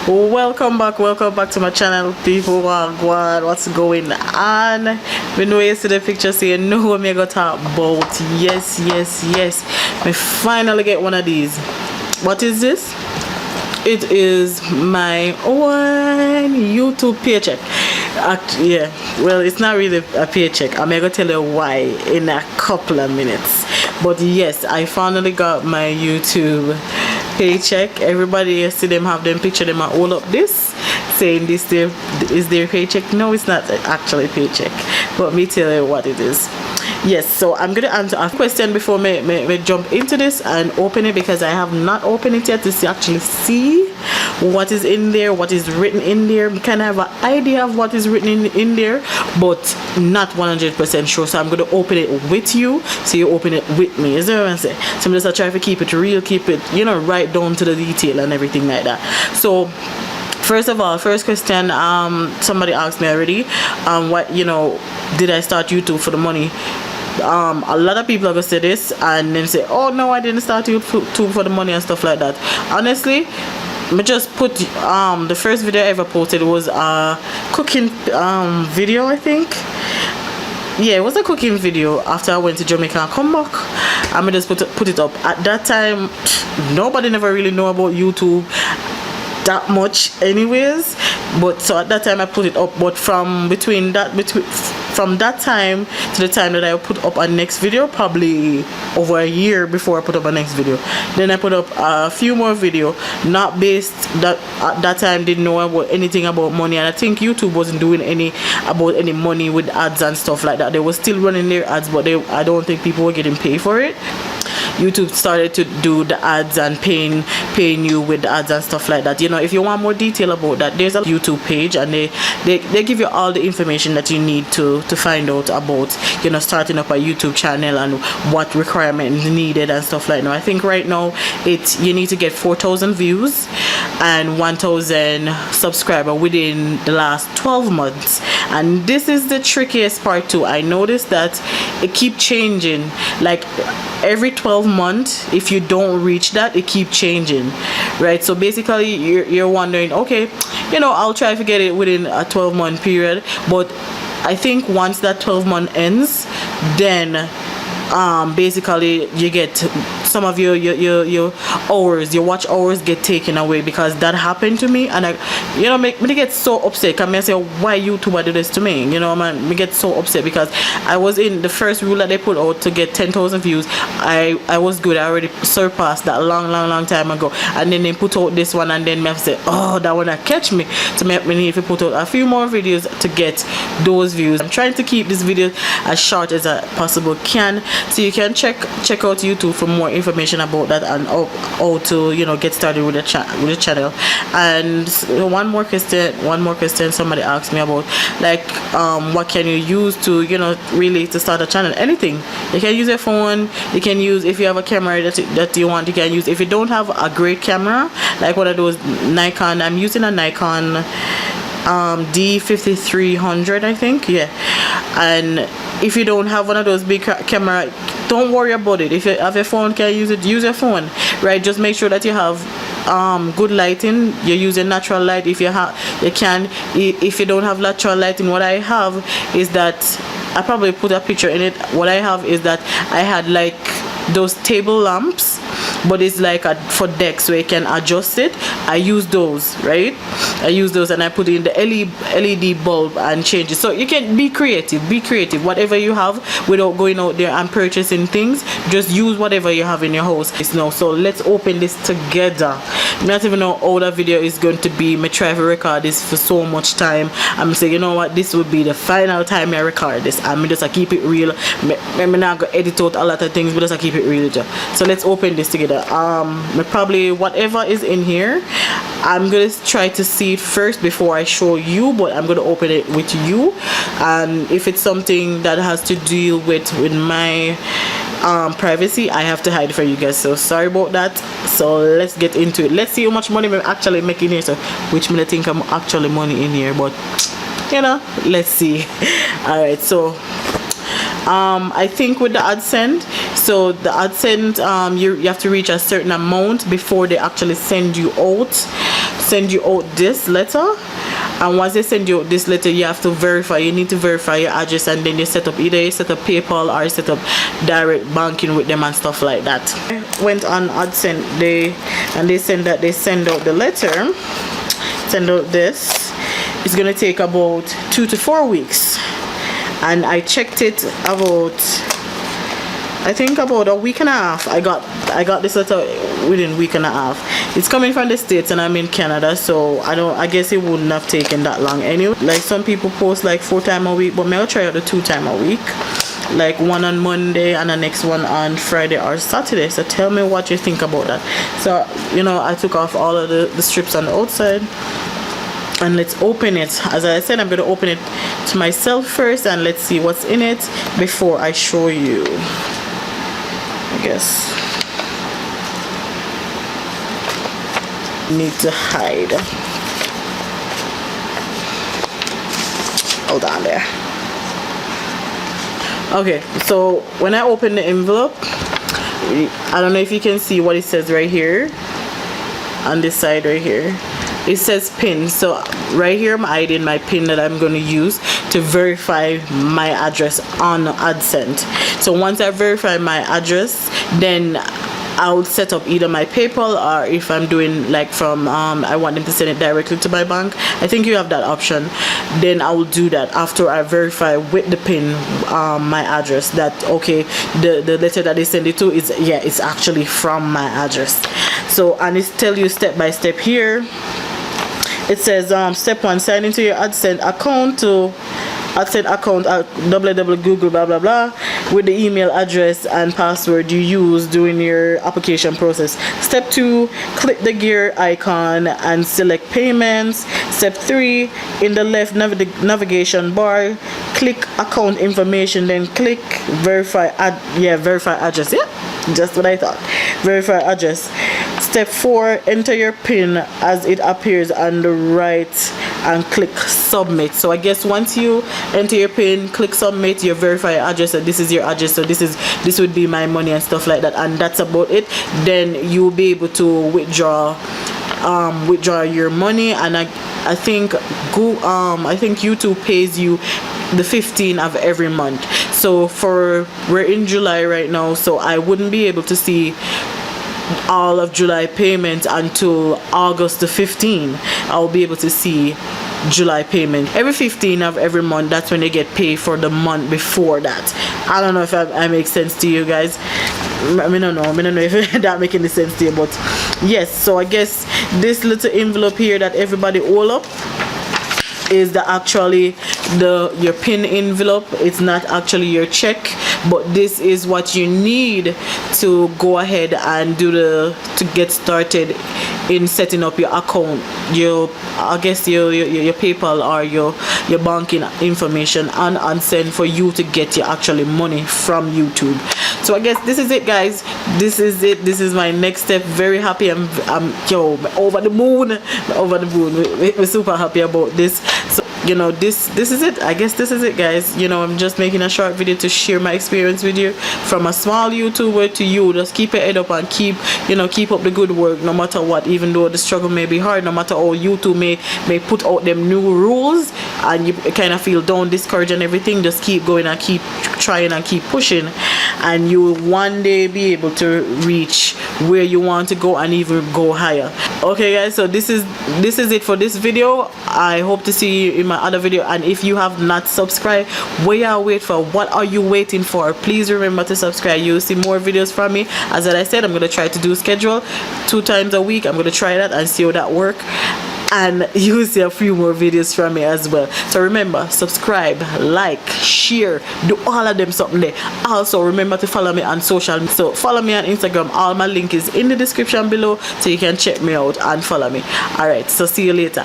Welcome back to my channel, people. What's going on? We know yesterday picture, so you know what me got talk about. Yes. We finally get one of these. What is this? It is my own YouTube paycheck. Yeah, well, it's not really a paycheck. I'm gonna tell you why in a couple of minutes. But yes, I finally got my YouTube paycheck. Everybody yesterday them have them picture them and hold up this saying this is their paycheck. No, it's not actually paycheck, but me tell you what it is. Yes, so I'm gonna answer a question before me jump into this and open it, because I have not opened it yet to actually see what is in there, what is written in there. We kind of have an idea of what is written in there, but not 100% sure. So I'm gonna open it with you, so you open it with me. Is that what I'm saying? So I'm just trying to keep it real, keep it, you know, right down to the detail and everything like that. So first of all, first question, somebody asked me already, what, you know, did I start YouTube for the money? A lot of people are gonna say this and then say, oh no, I didn't start YouTube for the money and stuff like that. Honestly, I just put the first video I ever posted was a cooking video, I think. Yeah, it was a cooking video after I went to Jamaica and come back. I just put it up. At that time, nobody never really know about YouTube that much anyways, but so at that time I put it up. But from that time to the time that I put up a next video, probably over a year before I put up a next video, then I put up a few more video, not based that at that time didn't know about anything about money, and I think YouTube wasn't doing any money with ads and stuff like that. They were still running their ads, but I don't think people were getting paid for it. YouTube started to do the ads and paying you with the ads and stuff like that. You know, if you want more detail about that, there's a YouTube page, and they give you all the information that you need to find out about, you know, starting up a YouTube channel and what requirements needed and stuff like that. I think right now you need to get 4,000 views and 1,000 subscribers within the last 12 months. And this is the trickiest part too. I noticed that it keeps changing, like every 12 months. If you don't reach that, it keeps changing, right? So basically you're wondering, okay, you know, I'll try to get it within a 12-month period, but I think once that 12-month ends, then basically you get some of your hours, your watch hours get taken away, because that happened to me. And I, you know, me get so upset. I say, why YouTube do this to me? You know, man, me get so upset because I was in the first rule that they put out to get 10,000 views. I was good. I already surpassed that long time ago, and then they put out this one, and then me have to say, oh, that one that catch me. So me need to put out a few more videos to get those views. I'm trying to keep this video as short as I possibly can, so you can check out YouTube for more information about that and how to, you know, get started with the channel. And one more question somebody asked me about, like, what can you use to, you know, really to start a channel? Anything. You can use your phone. You can use, if you have a camera that you want, you can use. If you don't have a great camera, like one of those Nikon, I'm using a Nikon D5300, I think. Yeah. And if you don't have one of those big camera, don't worry about it. If you have your phone, can use it, use your phone, right? Just make sure that you have good lighting. You're using natural light. If you have, you can. If you don't have natural lighting, what I have is that I probably put a picture in it. What I have is that I had like those table lamps, but it's like for decks, so you can adjust it. I use those, right? I use those, and I put in the LED bulb and change it. So you can be creative. Whatever you have, without going out there and purchasing things, just use whatever you have in your house. Now, so let's open this together. Not even know how the video is going to be. Me try to record this for so much time. I'm saying, you know what, this would be the final time I record this. I'm just keep it real. I'm not gonna edit out a lot of things, but just keep it real. So let's open this together. Probably whatever is in here, I'm gonna try to see it first before I show you, but I'm gonna open it with you. And if it's something that has to deal with my privacy, I have to hide for you guys, so sorry about that. So let's get into it. Let's see how much money I'm actually making here. So which means I think I'm actually money in here, but you know, let's see. All right, so I think with the AdSense, so the AdSense, you have to reach a certain amount before they actually send you out. send you out this letter, and once they send you out this letter, you have to verify. You need to verify your address, and then you set up either you set up PayPal or you set up direct banking with them and stuff like that. I went on AdSense and they send out the letter, send out this. It's gonna take about 2 to 4 weeks, and I checked it about, I think about a week and a half. I got this letter within a week and a half. It's coming from the States and I'm in Canada, so I guess it wouldn't have taken that long anyway. Like some people post like 4 times a week, but maybe I'll try out the 2 times a week, like one on Monday and the next one on Friday or Saturday. So tell me what you think about that. So you know, I took off all of the strips on the outside, and let's open it. As I said, I'm going to open it to myself first, and let's see what's in it before I show you. I guess need to hide. Hold on there. Okay, so when I open the envelope, I don't know if you can see what it says right here on this side right here. It says PIN. So right here I'm hiding my PIN that I'm going to use to verify my address on AdSense. So once I verify my address, then I'll set up either my PayPal, or if I'm doing like from I want them to send it directly to my bank, I think you have that option, then I will do that after I verify with the PIN my address, that okay, the letter that they send it to is, yeah, it's actually from my address. So, and it's tell you step by step here. It says step 1, sign into your AdSense account at www.google blah blah blah with the email address and password you use during your application process. Step 2, click the gear icon and select payments. Step 3, in the left navigation bar, click account information, then click verify address. Yeah, just what I thought. Verify address. Step 4, enter your PIN as it appears on the right and click submit. So I guess once you enter your PIN, click submit, you verify your address, that this is your address, so this would be my money and stuff like that, and that's about it. Then you'll be able to withdraw your money. And I think YouTube pays you the 15th of every month. So we're in July right now, so I wouldn't be able to see all of July payments until August the 15th. I'll be able to see July payment every 15th of every month. That's when they get paid for the month before that. I don't know if I make sense to you guys. I don't know if that make any sense to you, but yes. So I guess this little envelope here that everybody hold up is actually your PIN envelope. It's not actually your check, but this is what you need to go ahead and to get started in setting up your account, your PayPal or your banking information and send for you to get your actually money from YouTube. So I guess this is it, guys. This is it. This is my next step. Very happy. I'm over the moon. We're super happy about this. So you know, this is it. I guess this is it, guys. You know, I'm just making a short video to share my experience with you, from a small YouTuber to you. Just keep your head up and keep up the good work, no matter what. Even though the struggle may be hard, no matter how YouTube may put out them new rules and you kind of feel down, discouraged and everything, just keep going and keep trying and keep pushing, and you will one day be able to reach where you want to go and even go higher. Okay, guys, so this is it for this video. I hope to see you in my other video, and if you have not subscribed, what are you waiting for? Please remember to subscribe. You'll see more videos from me. As I said, I'm going to try to do schedule 2 times a week. I'm going to try that and see how that works, and you'll see a few more videos from me as well. So remember, subscribe, like, share, do all of them something there. Also remember to follow me on social media. So follow me on Instagram. All my link is in the description below, so you can check me out and follow me. All right, so see you later.